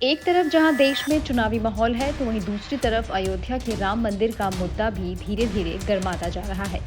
एक तरफ जहां देश में चुनावी माहौल है तो वहीं दूसरी तरफ अयोध्या के राम मंदिर का मुद्दा भी धीरे धीरे गर्माता जा रहा है।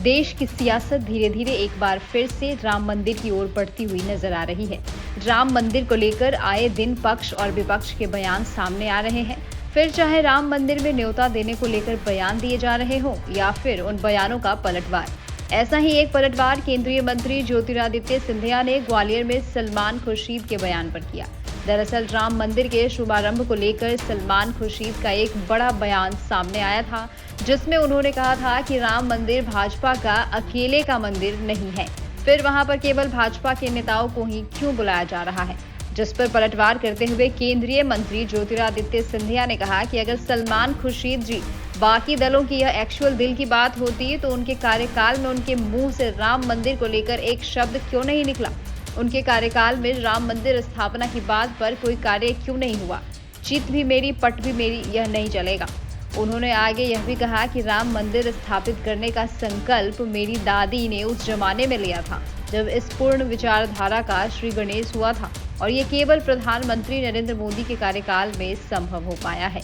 देश की सियासत धीरे धीरे एक बार फिर से राम मंदिर की ओर बढ़ती हुई नजर आ रही है। राम मंदिर को लेकर आए दिन पक्ष और विपक्ष के बयान सामने आ रहे हैं। फिर चाहे राम मंदिर में न्योता देने को लेकर बयान दिए जा रहे हों या फिर उन बयानों का पलटवार। ऐसा ही एक पलटवार केंद्रीय मंत्री ज्योतिरादित्य सिंधिया ने ग्वालियर में सलमान खुर्शीद के बयान पर किया। दरअसल राम मंदिर के शुभारंभ को लेकर सलमान खुर्शीद का एक बड़ा बयान सामने आया था, जिसमें उन्होंने कहा था कि राम मंदिर भाजपा का अकेले का मंदिर नहीं है, फिर वहां पर केवल भाजपा के नेताओं को ही क्यों बुलाया जा रहा है। जिस पर पलटवार करते हुए केंद्रीय मंत्री ज्योतिरादित्य सिंधिया ने कहा कि अगर सलमान खुर्शीद जी बाकी दलों की यह एक्चुअल दिल की बात होती तो उनके कार्यकाल में उनके मुंह से राम मंदिर को लेकर एक शब्द क्यों नहीं निकला। उनके कार्यकाल में राम मंदिर स्थापना की बात पर कोई कार्य क्यों नहीं हुआ। चित भी मेरी पट भी मेरी, यह नहीं चलेगा। उन्होंने आगे यह भी कहा कि राम मंदिर स्थापित करने का संकल्प मेरी दादी ने उस जमाने में लिया था जब इस पूर्ण विचारधारा का श्री गणेश हुआ था, और ये केवल प्रधानमंत्री नरेंद्र मोदी के कार्यकाल में संभव हो पाया है।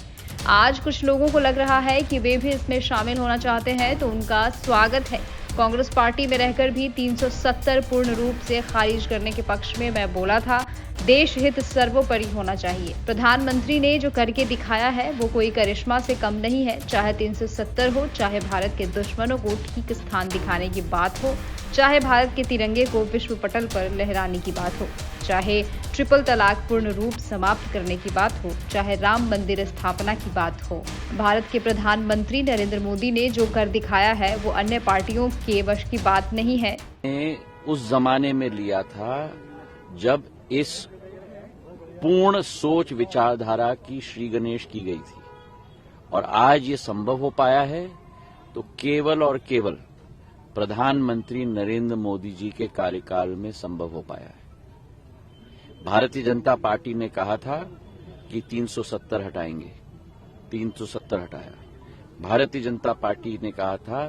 आज कुछ लोगों को लग रहा है कि वे भी इसमें शामिल होना चाहते हैं तो उनका स्वागत है। कांग्रेस पार्टी में रहकर भी 370 पूर्ण रूप से खारिज करने के पक्ष में मैं बोला था। देश हित सर्वोपरि होना चाहिए। प्रधानमंत्री ने जो करके दिखाया है वो कोई करिश्मा से कम नहीं है। चाहे 370 हो, चाहे भारत के दुश्मनों को ठीक स्थान दिखाने की बात हो, चाहे भारत के तिरंगे को विश्व पटल पर लहराने की बात हो, चाहे ट्रिपल तलाक पूर्ण रूप समाप्त करने की बात हो, चाहे राम मंदिर स्थापना की बात हो। भारत के प्रधानमंत्री नरेंद्र मोदी ने जो कर दिखाया है वो अन्य पार्टियों के वश की बात नहीं है। उस जमाने में लिया था जब इस पूर्ण सोच विचारधारा की श्री गणेश की गई थी, और आज ये संभव हो पाया है तो केवल और केवल प्रधानमंत्री नरेंद्र मोदी जी के कार्यकाल में संभव हो पाया है। भारतीय जनता पार्टी ने कहा था कि 370 हटाएंगे, 370 हटाया। भारतीय जनता पार्टी ने कहा था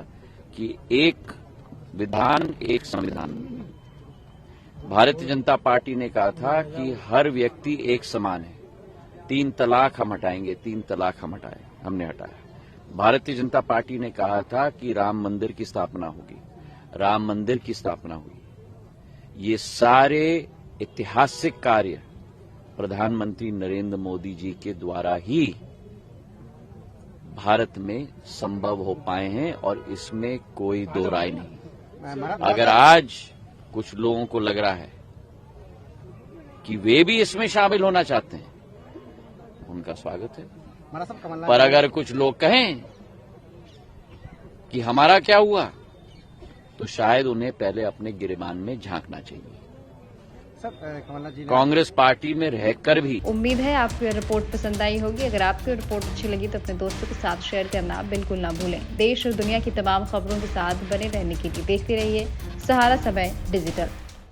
कि एक विधान एक संविधान। भारतीय जनता पार्टी ने कहा था कि हर व्यक्ति एक समान है, 3 तलाक हम हटाएंगे, 3 तलाक हम हटाए, हमने हटाया। भारतीय जनता पार्टी ने कहा था कि राम मंदिर की स्थापना होगी, राम मंदिर की स्थापना हुई। ये सारे ऐतिहासिक कार्य प्रधानमंत्री नरेंद्र मोदी जी के द्वारा ही भारत में संभव हो पाए हैं, और इसमें कोई दो राय नहीं। अगर आज कुछ लोगों को लग रहा है कि वे भी इसमें शामिल होना चाहते हैं, उनका स्वागत है। पर अगर कुछ लोग कहें कि हमारा क्या हुआ, तो शायद उन्हें पहले अपने गिरेबान में झांकना चाहिए। कांग्रेस पार्टी में रहकर भी उम्मीद है आपको यह रिपोर्ट पसंद आई होगी। अगर आपको यह रिपोर्ट अच्छी लगी तो अपने दोस्तों के साथ शेयर करना बिल्कुल ना भूलें। देश और दुनिया की तमाम खबरों के साथ बने रहने के लिए देखते रहिए सहारा समय डिजिटल।